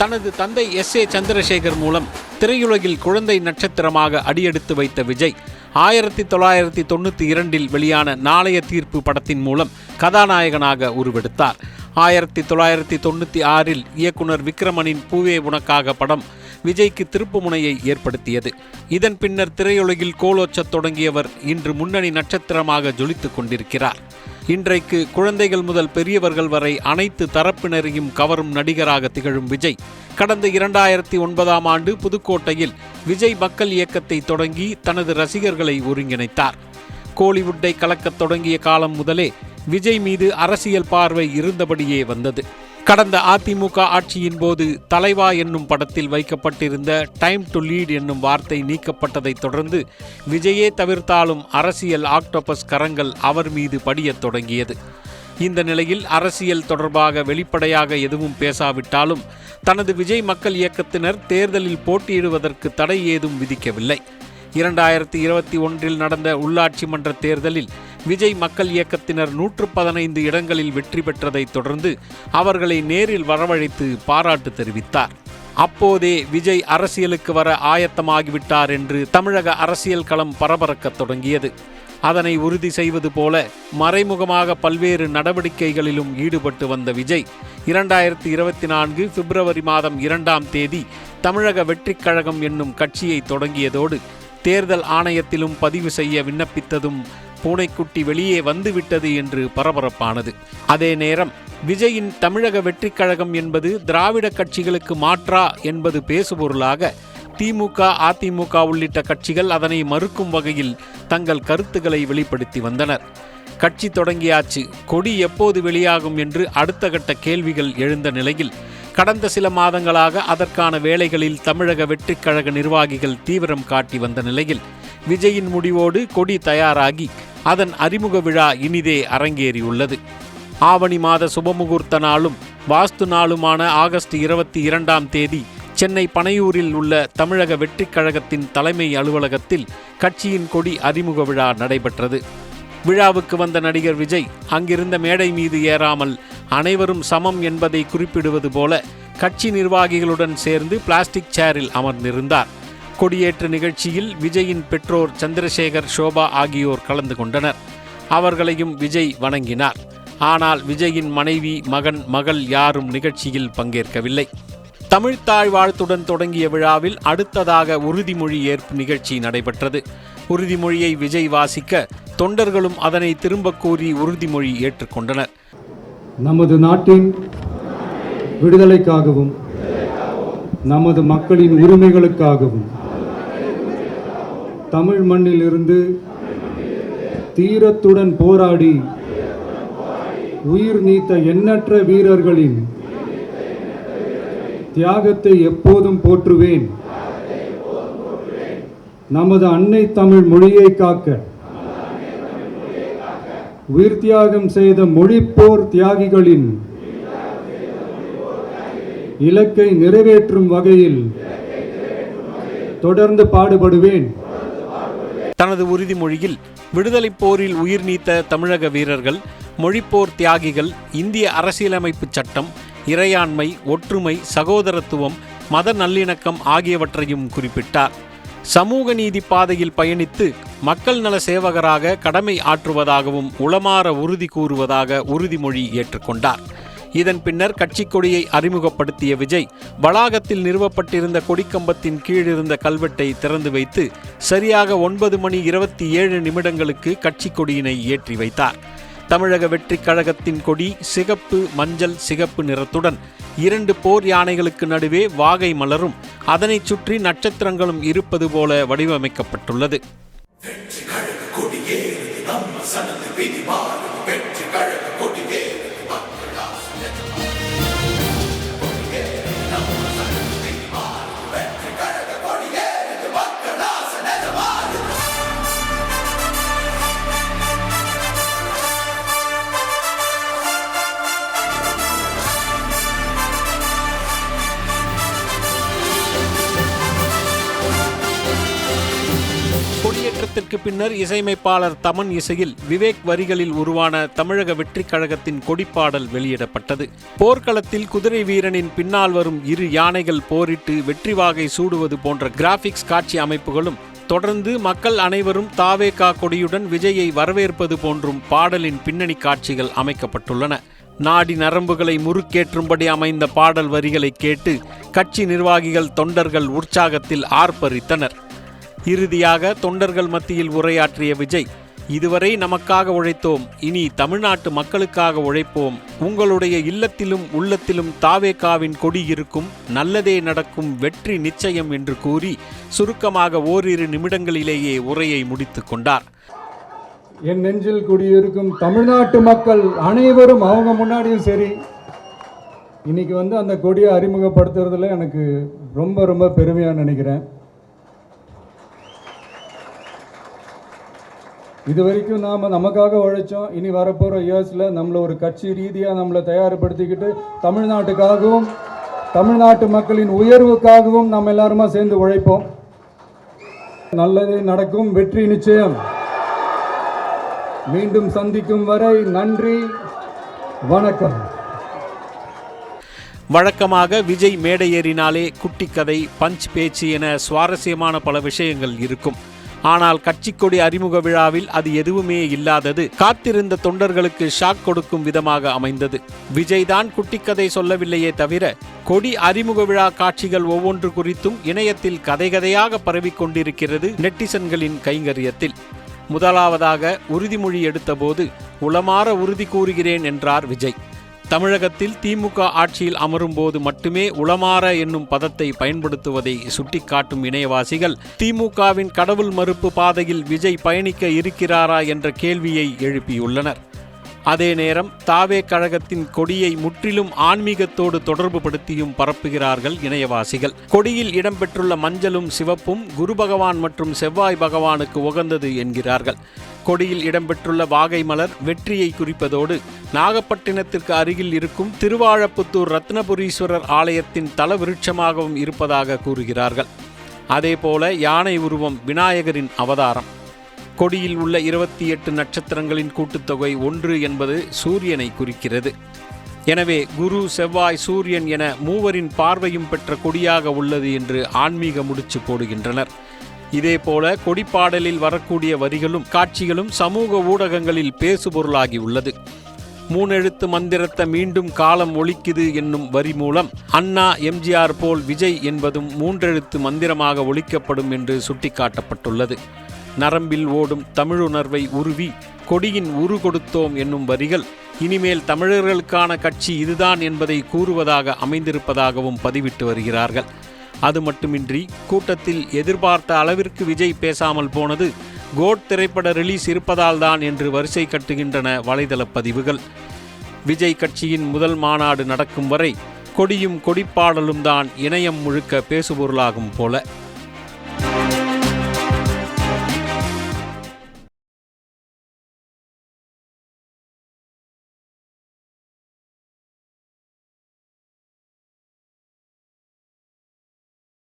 தனது தந்தை S.A. சந்திரசேகர் மூலம் திரையுலகில் குழந்தை நட்சத்திரமாக அடியெடுத்து வைத்த விஜய் 1992 வெளியான நாளைய தீர்ப்பு படத்தின் மூலம் கதாநாயகனாக உருவெடுத்தார். 1996 இயக்குனர் விக்ரமனின் பூவே உனக்காக படம் விஜய்க்கு திருப்புமுனையை ஏற்படுத்தியது. இதன் பின்னர் திரையுலகில் கோலோச்சத் தொடங்கியவர் இன்று முன்னணி நட்சத்திரமாக ஜொலித்துக் கொண்டிருக்கிறார். இன்றைக்கு குழந்தைகள் முதல் பெரியவர்கள் வரை அனைத்து தரப்பினரையும் கவரும் நடிகராக திகழும் விஜய் கடந்த 2009ஆம் ஆண்டு புதுக்கோட்டையில் விஜய் மக்கள் இயக்கத்தை தொடங்கி தனது ரசிகர்களை ஒருங்கிணைத்தார். கோலிவுட்டை கலக்கத் தொடங்கிய காலம் முதலே விஜய் மீது அரசியல் பார்வை இருந்தபடியே வந்தது. கடந்த அதிமுக ஆட்சியின் போது தலைவா என்னும் படத்தில் வைக்கப்பட்டிருந்த டைம் டு லீட் என்னும் வார்த்தை நீக்கப்பட்டதைத் தொடர்ந்து விஜயே தவிர்த்தாலும் அரசியல் ஆக்டோபஸ் கரங்கள் அவர் மீது படியத் தொடங்கியது. இந்த நிலையில் அரசியல் தொடர்பாக வெளிப்படையாக எதுவும் பேசாவிட்டாலும் தனது விஜய் மக்கள் இயக்கத்தினர் தேர்தலில் போட்டியிடுவதற்கு தடை ஏதும் விதிக்கவில்லை. 2021 நடந்த உள்ளாட்சி மன்ற தேர்தலில் விஜய் மக்கள் இயக்கத்தினர் 115 இடங்களில் வெற்றி பெற்றதைத் தொடர்ந்து அவர்களை நேரில் வரவழைத்து பாராட்டு தெரிவித்தார். அப்போதே விஜய் அரசியலுக்கு வர ஆயத்தமாகிவிட்டார் என்று தமிழக அரசியல் களம் பரபரக்கத் தொடங்கியது. அதனை உறுதி செய்வது போல மறைமுகமாக பல்வேறு நடவடிக்கைகளிலும் ஈடுபட்டு வந்த விஜய் 2024 பிப்ரவரி மாதம் 2ஆம் தேதி தமிழக வெற்றிக் கழகம் என்னும் கட்சியை தொடங்கியதோடு தேர்தல் ஆணையத்திலும் பதிவு செய்ய விண்ணப்பித்ததும் பூனைக்குட்டி வெளியே வந்துவிட்டது என்று பரபரப்பானது. அதே நேரம் விஜயின் தமிழக வெற்றிக் கழகம் என்பது திராவிட கட்சிகளுக்கு மாற்றா என்பது பேசுபொருளாக திமுக, அதிமுக உள்ளிட்ட கட்சிகள் அதனை மறுக்கும் வகையில் தங்கள் கருத்துக்களை வெளிப்படுத்தி வந்தனர். கட்சி தொடங்கியாச்சு, கொடி எப்போது வெளியாகும் என்று அடுத்த கட்ட கேள்விகள் எழுந்த நிலையில் கடந்த சில மாதங்களாக அதற்கான வேலைகளில் தமிழக வெற்றிக் கழக நிர்வாகிகள் தீவிரம் காட்டி வந்த நிலையில் விஜயின் முடிவோடு கொடி தயாராகி அதன் அறிமுக விழா இனிதே அரங்கேறியுள்ளது. ஆவணி மாத சுபமுகூர்த்த நாளும் வாஸ்து நாளுமான ஆகஸ்ட் 22ஆம் தேதி சென்னை பனையூரில் உள்ள தமிழக வெற்றிக் கழகத்தின் தலைமை அலுவலகத்தில் கட்சியின் கொடி அறிமுக விழா நடைபெற்றது. விழாவுக்கு வந்த நடிகர் விஜய் அங்கிருந்த மேடை மீது ஏறாமல் அனைவரும் சமம் என்பதை குறிப்பிடுவது போல கட்சி நிர்வாகிகளுடன் சேர்ந்து பிளாஸ்டிக் சேரில் அமர்ந்திருந்தார். கொடியேற்று நிகழ்ச்சியில் விஜயின் பெற்றோர் சந்திரசேகர், ஷோபா ஆகியோர் கலந்து கொண்டனர். அவர்களையும் விஜய் வணங்கினார். ஆனால் விஜயின் மனைவி, மகன், மகள் யாரும் நிகழ்ச்சியில் பங்கேற்கவில்லை. தமிழ்த்தாய் வாழ்த்துடன் தொடங்கிய விழாவில் அடுத்ததாக உறுதிமொழி ஏற்பு நிகழ்ச்சி நடைபெற்றது. உறுதிமொழியை விஜய் வாசிக்க தொண்டர்களும் அதனை திரும்ப கூறி உறுதிமொழி ஏற்றுக்கொண்டனர். நமது நாட்டின் விடுதலைக்காகவும் நமது மக்களின் உரிமைகளுக்காகவும் தமிழ் மண்ணில் இருந்து தீரத்துடன் போராடி உயிர் நீத்த எண்ணற்ற வீரர்களின் தியாகத்தை எப்போதும் போற்றுவேன். நமது அன்னை தமிழ் மொழியை காக்க உயிர் தியாகம் செய்த மொழிப்போர் தியாகிகளின் இலக்கை நிறைவேற்றும் வகையில் தொடர்ந்து பாடுபடுவேன். தனது உறுதிமொழியில் விடுதலை போரில் உயிர் நீத்த தமிழக வீரர்கள், மொழிப்போர் தியாகிகள், இந்திய அரசியலமைப்பு சட்டம், இறையாண்மை, ஒற்றுமை, சகோதரத்துவம், மத நல்லிணக்கம் ஆகியவற்றையும் குறிப்பிட்டார். சமூக நீதி பாதையில் பயணித்து மக்கள் நல சேவகராக கடமை ஆற்றுவதாகவும் உளமாற உறுதி கூறுவதாக உறுதிமொழி ஏற்றுக்கொண்டார். இதன் பின்னர் கட்சி கொடியை அறிமுகப்படுத்திய விஜய் வளாகத்தில் நிறுவப்பட்டிருந்த கொடிக்கம்பத்தின் கீழிருந்த கல்வெட்டை திறந்து வைத்து சரியாக 9:27 கட்சி கொடியினை ஏற்றி வைத்தார். தமிழக வெற்றிக் கழகத்தின் கொடி சிகப்பு, மஞ்சள், சிகப்பு நிறத்துடன் 2 போர் யானைகளுக்கு நடுவே வாகை மலரும், அதனைச் சுற்றி நட்சத்திரங்களும் இருப்பது போல வடிவமைக்கப்பட்டுள்ளது. போராட்டத்திற்கு பின்னர் இசையமைப்பாளர் தமன் இசையில் விவேக் வரிகளில் உருவான தமிழக வெற்றி கழகத்தின் கொடிப்பாடல் வெளியிடப்பட்டது. போர்க்களத்தில் குதிரை வீரனின் பின்னால் வரும் இரு யானைகள் போரிட்டு வெற்றி வாகை சூடுவது போன்ற கிராபிக்ஸ் காட்சி அமைப்புகளும், தொடர்ந்து மக்கள் அனைவரும் தாவேகா கொடியுடன் விஜயை வரவேற்பது போன்றும் பாடலின் பின்னணி காட்சிகள் அமைக்கப்பட்டுள்ளன. நாடி நரம்புகளை முறுக்கேற்றும்படி அமைந்த பாடல் வரிகளை கேட்டு கட்சி நிர்வாகிகள், தொண்டர்கள் உற்சாகத்தில் ஆர்ப்பரித்தனர். இறுதியாக தொண்டர்கள் மத்தியில் உரையாற்றிய விஜய், இதுவரை நமக்காக உழைத்தோம், இனி தமிழ்நாட்டு மக்களுக்காக உழைப்போம், உங்களுடைய இல்லத்திலும் உள்ளத்திலும் தாவேகாவின் கொடி இருக்கும், நல்லதே நடக்கும், வெற்றி நிச்சயம் என்று கூறி சுருக்கமாக ஓரிரு நிமிடங்களிலேயே உரையை முடித்துக் கொண்டார். என் நெஞ்சில் குடியிருக்கும் தமிழ்நாட்டு மக்கள் அனைவரும் அவங்க முன்னாடியும் சரி, இன்னைக்கு அந்த கொடியை அறிமுகப்படுத்துறதுல எனக்கு ரொம்ப ரொம்ப பெருமையாக நினைக்கிறேன். இது வரைக்கும் நாம் நமக்காக உழைச்சோம். இனி வரப்போகிற இயர்ஸில் நம்மளை ஒரு கட்சி ரீதியாக நம்மளை தயார்படுத்திக்கிட்டு தமிழ்நாட்டுக்காகவும் தமிழ்நாட்டு மக்களின் உயர்வுக்காகவும் நாம் எல்லாருமா சேர்ந்து உழைப்போம். நல்லதே நடக்கும், வெற்றி நிச்சயம். மீண்டும் சந்திக்கும் வரை நன்றி, வணக்கம். வழக்கமாக விஜய் மேடை ஏறினாலே குட்டி கதை, பஞ்ச் பேச்சு என சுவாரஸ்யமான பல விஷயங்கள் இருக்கும். ஆனால் கட்சிக்கொடி அறிமுக விழாவில் அது எதுவுமே இல்லாதது காத்திருந்த தொண்டர்களுக்கு ஷாக் கொடுக்கும் விதமாக அமைந்தது. விஜய் தான் குட்டிக்கதை சொல்லவில்லையே தவிர, கொடி அறிமுக விழா காட்சிகள் ஒவ்வொன்று குறித்தும் இணையத்தில் கதையாக பரவிக்கொண்டிருக்கிறது நெட்டிசன்களின் கைங்கரியத்தில். முதலாவதாக உறுதிமொழி எடுத்தபோது உளமாற உறுதி கூறுகிறேன் என்றார் விஜய். தமிழகத்தில் திமுக ஆட்சியில் அமரும் போது மட்டுமே உளமாற என்னும் பதத்தை பயன்படுத்துவதை சுட்டிக்காட்டும் இணையவாசிகள், திமுகவின் கடவுள் மறுப்பு பாதையில் விஜய் பயணிக்க இருக்கிறாரா என்ற கேள்வியை எழுப்பியுள்ளனர். அதே நேரம் தாவே கழகத்தின் கொடியை முற்றிலும் ஆன்மீகத்தோடு தொடர்பு படுத்தியும் பரப்புகிறார்கள் இணையவாசிகள். கொடியில் இடம்பெற்றுள்ள மஞ்சளும் சிவப்பும் குரு பகவான் மற்றும் செவ்வாய் பகவானுக்கு உகந்தது என்கிறார்கள். கொடியில் இடம்பெற்றுள்ள வாகை மலர் வெற்றியை குறிப்பதோடு நாகப்பட்டினத்திற்கு அருகில் இருக்கும் திருவாழப்புத்தூர் ரத்னபுரீஸ்வரர் ஆலயத்தின் தல விருட்சமாகவும் இருப்பதாக கூறுகிறார்கள். அதேபோல யானை உருவம் விநாயகரின் அவதாரம். கொடியில் உள்ள 28 நட்சத்திரங்களின் கூட்டுத்தொகை 1 என்பது சூரியனை குறிக்கிறது. எனவே குரு, செவ்வாய், சூரியன் என மூவரின் பார்வையும் பெற்ற கொடியாக உள்ளது என்று ஆன்மீக முடிச்சு போடுகின்றனர். இதேபோல கொடிப்பாடலில் வரக்கூடிய வரிகளும் காட்சிகளும் சமூக ஊடகங்களில் பேசுபொருளாகி உள்ளது. 3 எழுத்து மந்திரத்தை மீண்டும் காலம் ஒலிக்குது என்னும் வரி மூலம் அண்ணா, எம்ஜிஆர் போல் விஜய் என்பதும் 3 எழுத்து மந்திரமாக ஒலிக்கப்படும் என்று சுட்டிக்காட்டப்பட்டுள்ளது. நரம்பில் ஓடும் தமிழுணர்வை உருவி கொடியின் உரு கொடுத்தோம் என்னும் வரிகள் இனிமேல் தமிழர்களுக்கான கட்சி இதுதான் என்பதை கூறுவதாக அமைந்திருப்பதாகவும் பதிவிட்டு வருகிறார்கள். அது மட்டுமின்றி கூட்டத்தில் எதிர்பார்த்த அளவிற்கு விஜய் பேசாமல் போனது கோட் திரைப்பட ரிலீஸ் இருப்பதால் தான் என்று வரிசை கட்டுகின்றன வலைதள பதிவுகள். விஜய் கட்சியின் முதல் மாநாடு நடக்கும் வரை கொடியும் கொடிப்பாடலும் தான் இணையம் முழுக்க பேசுபொருளாகும் போல.